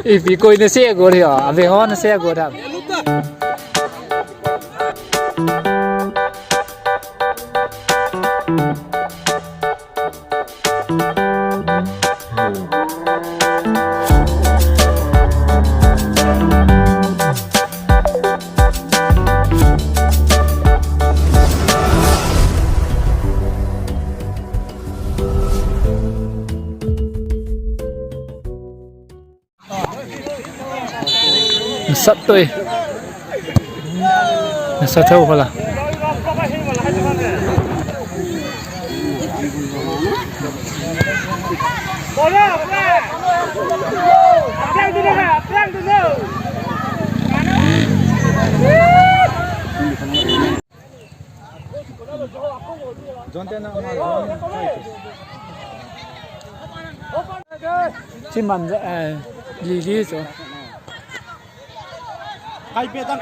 If you go in the sea, go here. I will on the sea, go down. Sắp tôi sao thâu phải là chim mặn lì lì rồi Kai petang.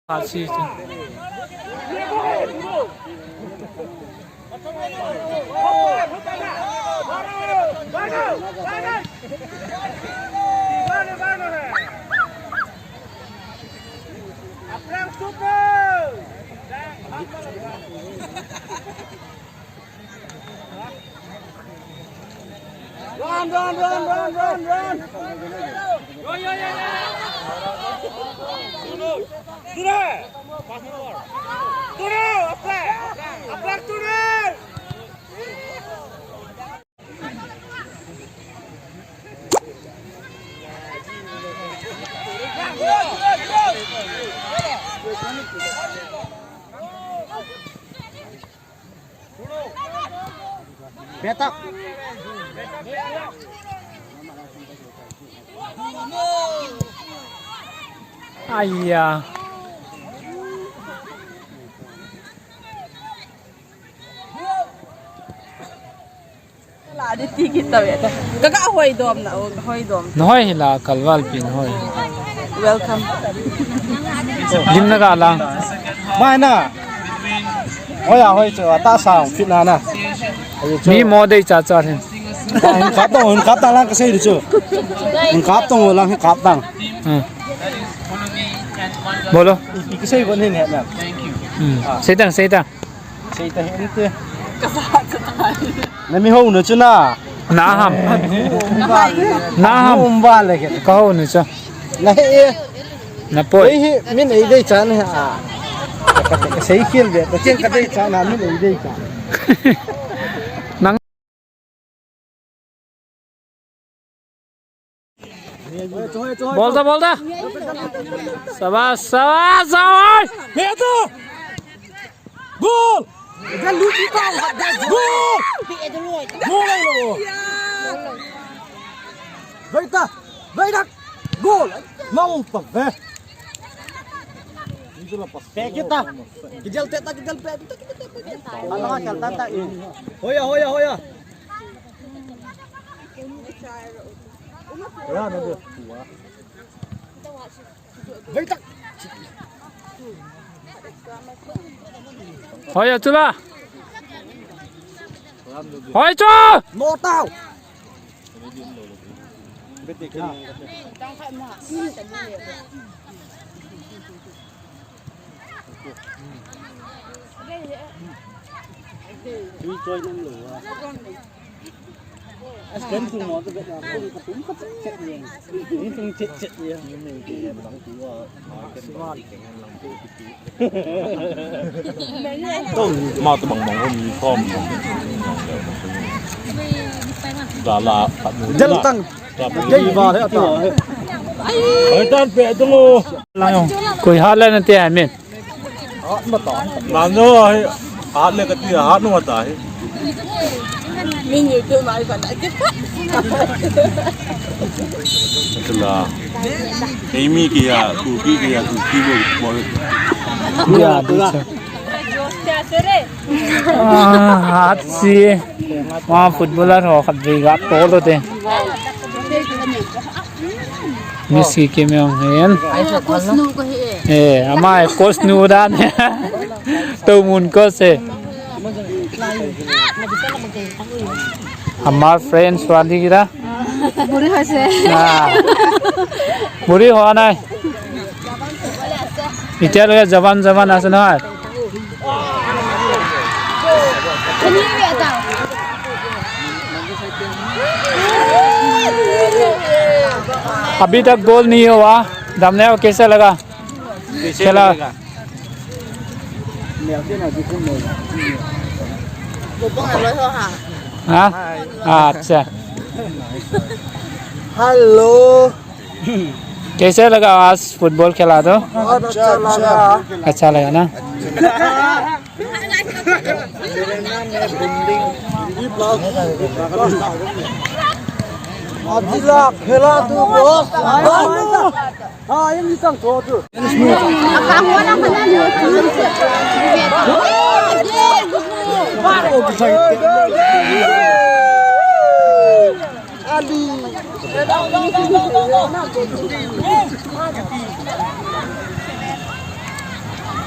Así. Run! Betak. Ayah. Lah di kita ya. Kakak hoy dom na, hoy dom. Noy la kalwal pin hoy. Welcome. Lim na ka lang. Mai na. Hoy chờ ta sao fit na na. Mi mo dei cha cha hen. Hình cáp tăng lang cái xe được chưa? Hình cáp tăng rồi lang cái cáp tăng. Bolo. Cái xe vẫn hình hẹn nè. Xây tăng. Xe tăng hẹn thế. Này mi hông nữa chứ na. Na ham. Hông ba lại kìa. Có hông nữa chứ? Này. Na poi. Đấy mình ấy đây chán này à. Cái xe kia vậy. Cái trên cái đây chán là mình ấy đây chán. Bolda. Sabas. Beto! Gol! Jangan lupa kau. Gol! Gol lo. Baik. Gol. Mau apa? Itulah pas. Kita. Kejar pet. Allah kan tanta ini. Hoya. Ya, nanti. Baik. Hoy chu la. Hoy chu. Nô tao. Biết đi. Đi chơi năm lửa. Cái phun nó cái là phun cái túm cái chết liền, phun chết liền. Nhưng mình thì đóng chú nói cái ngon. Tôi mà tôi bằng cóมีข้อมlà dân tăng dây vào thế à ở trên bệ tôi ngô Lang kui hát lên tiền hả mình? hát mà tỏi làm nữa hát lên cái tiền hát nó mà tỏi Mình nhiều chưa nói còn đã kết thúc. là cái mi kia cụ kia bộ Ya đi chơi. Hát gì? Mà footballer họ khát gì gắt to rồi thế. Messi cái miếng hen. Ama coach nu đã nè. tu mun ko se Hamar friends wali kira Buri hase. Buri hoa nai Itia laga jaban ase na अभी तक गोल नहीं हुआ दमने को कैसा लगा खेला हाँ अच्छा हेलो कैसे लगा आज फुटबॉल खेला तो अच्छा लगा ना अजिला खेला तू बॉस हाँ ये निकल तो तू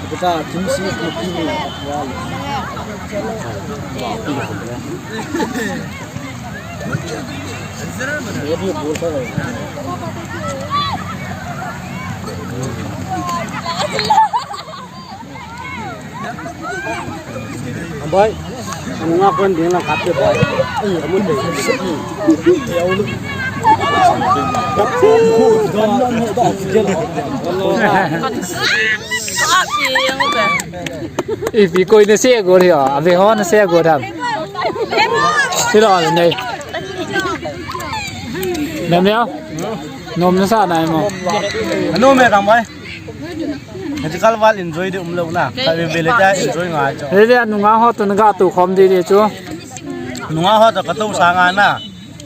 kita kimsi ini ये भी बोलता है भाई nggak pun dia nak kata boy kamu deh ya udah If coi nó xe của thì ở về ho nó xe của thằng thế đó là này Ném đéo Nôm nó sao này mà Nôm mẹ cầm vậy Thì các bạn enjoy được lâu nè Tại vì về lại enjoy ngay cho thế thì nung áo hot nó gạt tủ khom đi đi chú Nung áo hot là tàu sáng ngay nè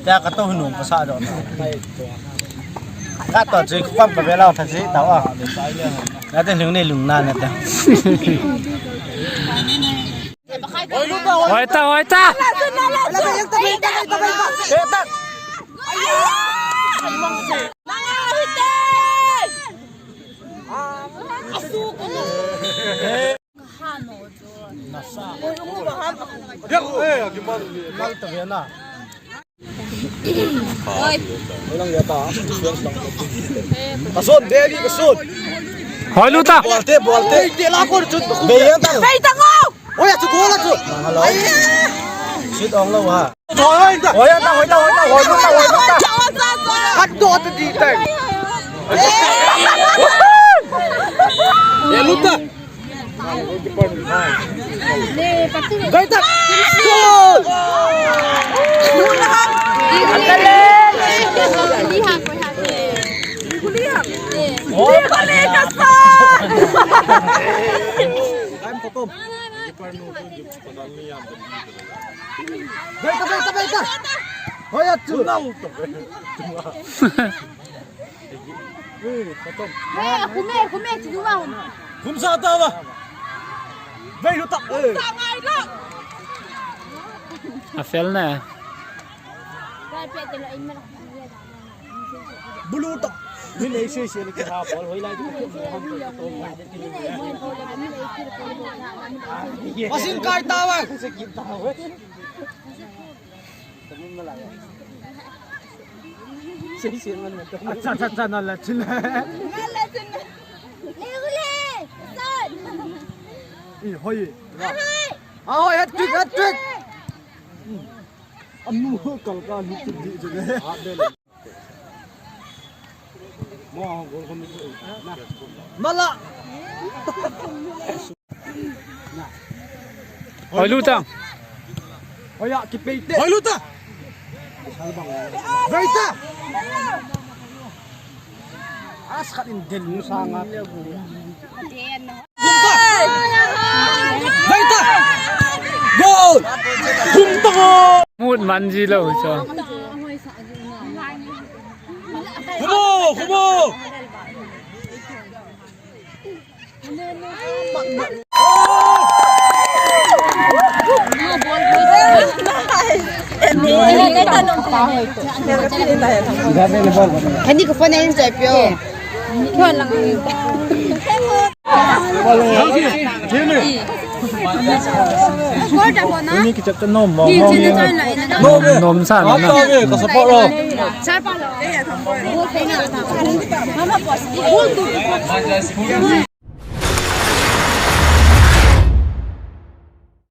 Thế cái tàu nung có sao đó Các tàu chỉ không phải về lao thật sự tàu à Đã tên lưng này lưng nan nè Hỏi ta Kasut, dia lagi kasut. hỏi luôn ta Bolte. Dia lakor cut. Bayang tang. Oh ya, cukup lah cukup. Shoot on lâu ha. Hỏi ta. Cắt đốt đi tang. Ya luta. Gay tak. Gol. Baita. Hoya tunau. Kume chiduma. Kum sa ta ba? Vei lu tak. à phèn nè Bulu tak. Ni nei se le ke ha bol hoi lai tu. Asin kai ta ba. अच्छा ना लचन होय होय हैट्रिक अनु कलका लुट दी जगह मो गोल खम मला hỏi luôn ta होय की पेटे होय लुता Baita! Askat indel mo sangat. Baita! Goal! Kumpa! mút man gì lâu cho Kumo! Hindi ko pa na yung sepyo. Yun lang. Ini kita kena nom. Nom san Apa na. ni? Kau support lo. 잘 빨라.